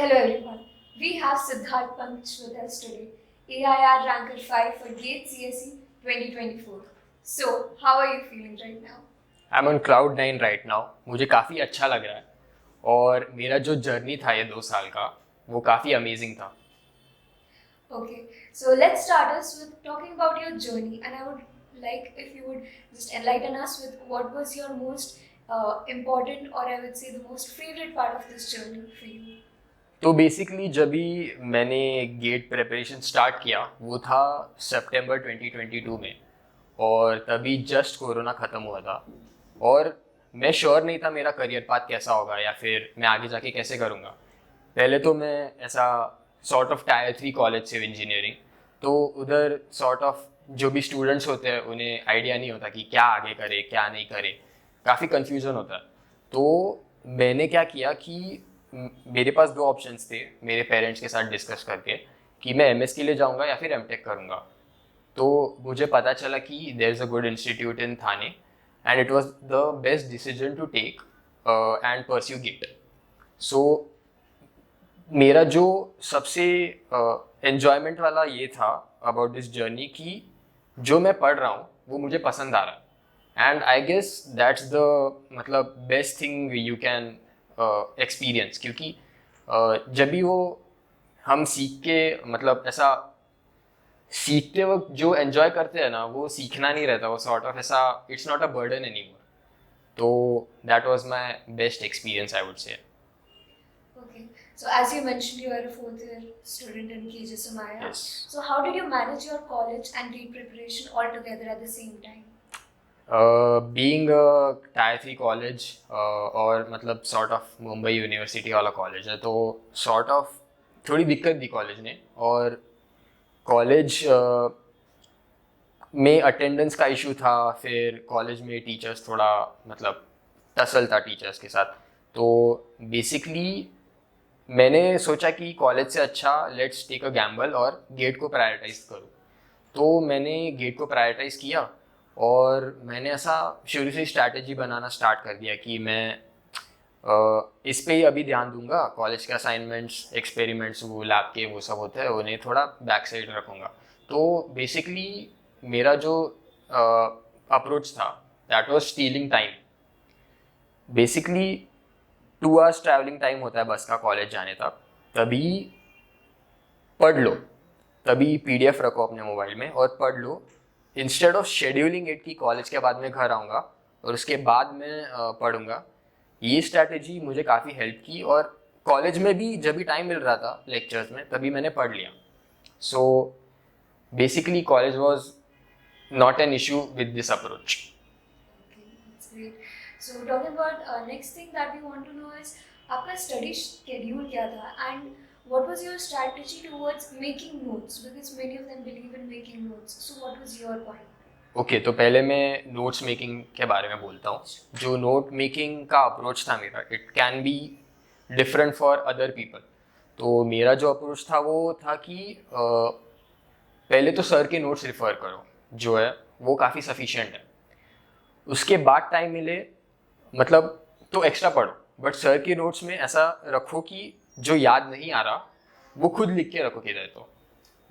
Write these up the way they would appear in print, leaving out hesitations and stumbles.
Hello everyone. We have Siddharth Pankaj with us today, AIR Ranker 5 for GATE CSE 2024. So, how are you feeling right now? I'm on cloud 9 right now. मुझे काफ़ी अच्छा लग रहा है और मेरा जो जर्नी था ये 2 साल का वो काफ़ी अमेजिंग था. Okay, so let's start us with talking about your journey, and I would like if you would just enlighten us with what was your most important, or I would say the most favorite part of this journey for you. तो basically जब भी मैंने gate preparation start किया वो था सितंबर 2022 में, और तभी जस्ट कोरोना ख़त्म हुआ था और मैं श्योर नहीं था मेरा करियर पाथ कैसा होगा या फिर मैं आगे जाके कैसे करूँगा. पहले तो मैं ऐसा सॉर्ट ऑफ टायर 3 कॉलेज से इंजीनियरिंग, तो उधर सॉर्ट ऑफ जो भी स्टूडेंट्स होते हैं उन्हें आइडिया नहीं होता कि क्या आगे करे क्या नहीं करे, काफ़ी कन्फ्यूज़न होता है. तो मैंने क्या किया कि मेरे पास 2 ऑप्शंस थे मेरे पेरेंट्स के साथ डिस्कस करके कि मैं एमएस के लिए जाऊंगा या फिर एमटेक करूंगा. तो मुझे पता चला कि there is a good institute in Thane and it was the best decision to take and pursue GATE. So मेरा जो सबसे एन्जॉयमेंट वाला ये था अबाउट दिस जर्नी कि जो मैं पढ़ रहा हूँ वो मुझे पसंद आ रहा है. And I guess that's the मतलब best thing you can experience, क्योंकि जब भी वो हम सीख के मतलब ऐसा सीखते वक्त जो एन्जॉय करते हैं ना वो सीखना नहीं रहता, वो सॉर्ट ऑफ ऐसा it's not a burden any more. तो that was my best experience I would say. Okay, so as you mentioned, you are a fourth year student in KJ Somaya. Yes. So, how did you manage your college and GATE preparation all together at the same time? Being tyre 3 college और मतलब sort of Mumbai university वाला college है, तो sort of थोड़ी दिक्कत दी college ने. और college में अटेंडेंस का इशू था, फिर कॉलेज में टीचर्स थोड़ा मतलब टसल था टीचर्स के साथ. तो बेसिकली मैंने सोचा कि कॉलेज से अच्छा लेट्स टेक अ गैम्बल और गेट को प्रायोरिटाइज करूँ. तो मैंने गेट को प्रायोरिटाइज किया और मैंने ऐसा शुरू से ही स्ट्रैटेजी बनाना स्टार्ट कर दिया कि मैं इस पे ही अभी ध्यान दूंगा. कॉलेज के असाइनमेंट्स एक्सपेरिमेंट्स वो लैब के वो सब होते हैं उन्हें थोड़ा बैक साइड रखूँगा. तो बेसिकली मेरा जो अप्रोच था that was stealing time. Basically 2 hours travelling time होता है बस का कॉलेज जाने तक, तभी पढ़ लो, तभी पीडीएफ रखो अपने मोबाइल में और पढ़ लो. इंस्टेड ऑफ शेड्यूलिंग इट कि कॉलेज के बाद में घर आऊँगा और उसके बाद मैं पढ़ूंगा, ये स्ट्रैटेजी मुझे काफ़ी हेल्प की. और कॉलेज में भी जब भी टाइम मिल रहा था लेक्चर्स में तभी मैंने पढ़ लिया. So basically college was not an issue with this approach. Okay, that's great. So, talking about next thing that we want to know is आपका study schedule क्या था and what was your strategy towards making notes, because many of them believe in making notes. So, what was your point? Okay, तो पहले मैं notes making के बारे में बोलता हूँ. जो नोट मेकिंग का अप्रोच था मेरा, it can be different for other people. तो मेरा जो अप्रोच था वो था कि पहले तो सर के नोट्स रिफ़र करो, जो है वो काफ़ी सफिशिएंट है. उसके बाद टाइम मिले मतलब तो एक्स्ट्रा पढ़ो, बट सर के नोट्स में ऐसा रखो कि जो याद नहीं आ रहा वो खुद लिख के रखो किधर, तो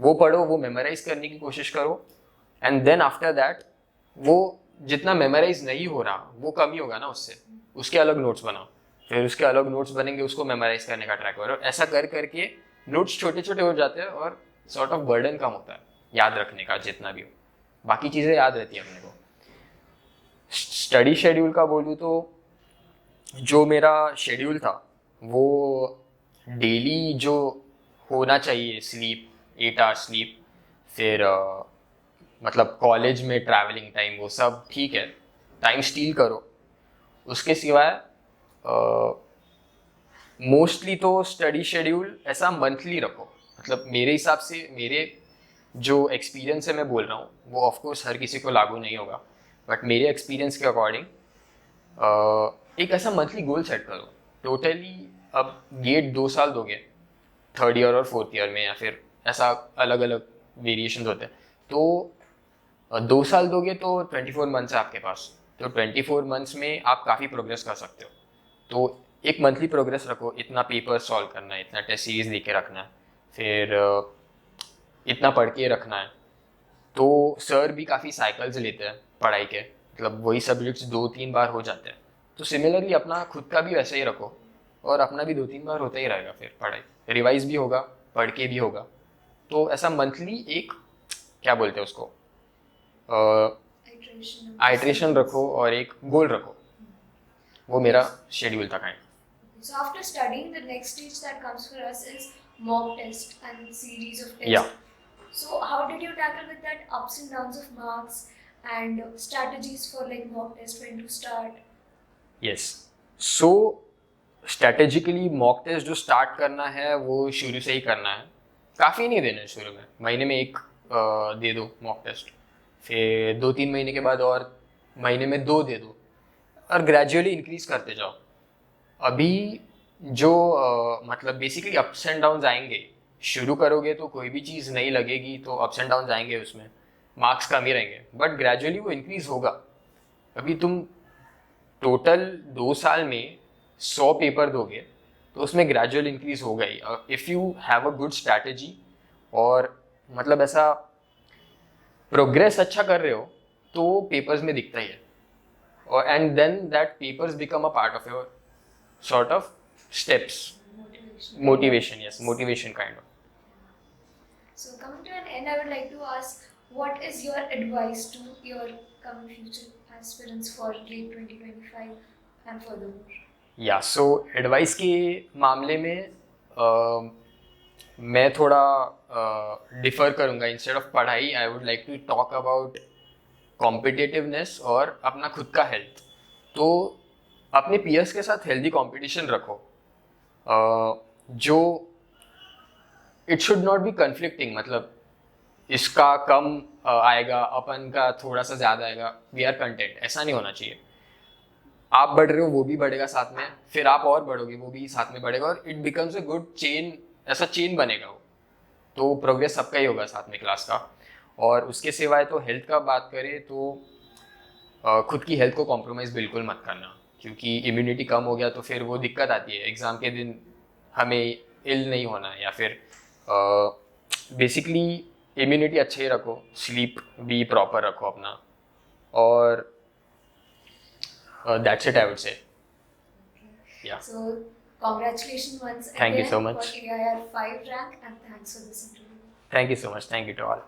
वो पढ़ो, वो मेमोराइज करने की कोशिश करो. एंड देन आफ्टर दैट वो जितना मेमोराइज नहीं हो रहा वो कम ही होगा ना उससे, उसके अलग नोट्स बनाओ, फिर उसके अलग नोट्स बनेंगे, उसको मेमोराइज करने का ट्राई करो. ऐसा कर करके नोट्स छोटे छोटे हो जाते हैं और सॉर्ट ऑफ बर्डन कम होता है याद रखने का. जितना भी हो बाकी चीज़ें याद रहती है अपने को. स्टडी शेड्यूल का बोलूँ तो जो मेरा शेड्यूल था वो डेली जो होना चाहिए स्लीप, 8 आवर्स स्लीप, फिर मतलब कॉलेज में ट्रैवलिंग टाइम वो सब ठीक है, टाइम स्टील करो. उसके सिवाय मोस्टली तो स्टडी शेड्यूल ऐसा मंथली रखो. मतलब मेरे हिसाब से मेरे जो एक्सपीरियंस है मैं बोल रहा हूँ वो ऑफकोर्स हर किसी को लागू नहीं होगा, बट मेरे एक्सपीरियंस के अकॉर्डिंग एक ऐसा मंथली गोल सेट करो. टोटली अब गेट 2 साल दोगे, 3rd ईयर और 4th ईयर में, या फिर ऐसा अलग अलग वेरिएशन होते हैं. तो 2 साल दोगे तो 24 मंथ्स है आपके पास, तो 24 मंथ्स में आप काफ़ी प्रोग्रेस कर सकते हो. तो एक मंथली प्रोग्रेस रखो, इतना पेपर सॉल्व करना है, इतना टेस्ट सीरीज लेके रखना है, फिर इतना पढ़ के रखना है। तो सर भी काफ़ी साइकिल्स लेते हैं पढ़ाई के, मतलब वही सब्जेक्ट्स 2-3 बार हो जाते हैं। तो सिमिलरली अपना खुद का भी वैसे ही रखो, और अपना भी 2-3 बार होता ही रहेगा, फिर पढ़ाई रिवाइज भी होगा, पढ़ के भी होगा। तो ऐसा मंथली एक क्या बोलते हैं उसको, आइट्रेशन रखो और एक गोल रखो। वो मेरा शेड्यूल था kind. So after studying, the next stage that comes for us is mock test and series of tests. Yeah. So how did you tackle with that ups and downs of marks and strategies for like mock test, when to start? Yes. So strategically mock test जो start करना है वो शुरू से ही करना है। काफ़ी नहीं देना है शुरू में, महीने में एक दे दो मॉक टेस्ट, फिर 2-3 महीने के बाद और महीने में 2 दे दो, और ग्रेजुअली इंक्रीज करते जाओ। अभी जो मतलब बेसिकली अप्स एंड डाउन्स आएंगे, शुरू करोगे तो कोई भी चीज़ नहीं लगेगी तो अप्स एंड डाउन्स आएंगे, उसमें मार्क्स कम ही रहेंगे, बट ग्रेजुअली वो इंक्रीज होगा। अभी तुम टोटल 2 साल में 100 पेपर दोगे तो उसमें ग्रेजुअल इंक्रीज होगा ही, if you have a good strategy और मतलब ऐसा प्रोग्रेस अच्छा कर रहे हो तो पेपर्स में दिखता ही है, और and then that papers become a part of your sort of steps. Motivation, yes, motivation kind of. So coming to an end, I would like to ask, what is your advice to your coming future aspirants for late 2025 and furthermore? Yeah, so advice के मामले में मैं थोड़ा differ करूँगा। Instead of पढ़ाई I would like to talk about competitiveness और अपना खुद का हेल्थ। तो अपने पीयर्स के साथ हेल्दी कंपटीशन रखो, जो it should not be conflicting, मतलब इसका कम आएगा, अपन का थोड़ा सा ज़्यादा आएगा, वी आर कंटेंट, ऐसा नहीं होना चाहिए। आप बढ़ रहे हो वो भी बढ़ेगा साथ में, फिर आप और बढ़ोगे वो भी साथ में बढ़ेगा, और it becomes a good chain, ऐसा चेन बनेगा वो, तो प्रोग्रेस सबका ही होगा साथ में क्लास का। और उसके सिवाय तो हेल्थ का बात करें तो खुद की हेल्थ को कॉम्प्रोमाइज़ बिल्कुल मत करना, क्योंकि इम्यूनिटी कम हो गया तो फिर वो दिक्कत आती है एग्ज़ाम के दिन, हमें इल नहीं होना है, या फिर बेसिकली इम्यूनिटी अच्छे ही रखो, स्लीप भी प्रॉपर रखो अपना, और दैट्स इट आई वुड से। या So congratulations once Thank you again so much. for AIR 5 rank, and thanks for this interview. Thank you so much. Thank you to all.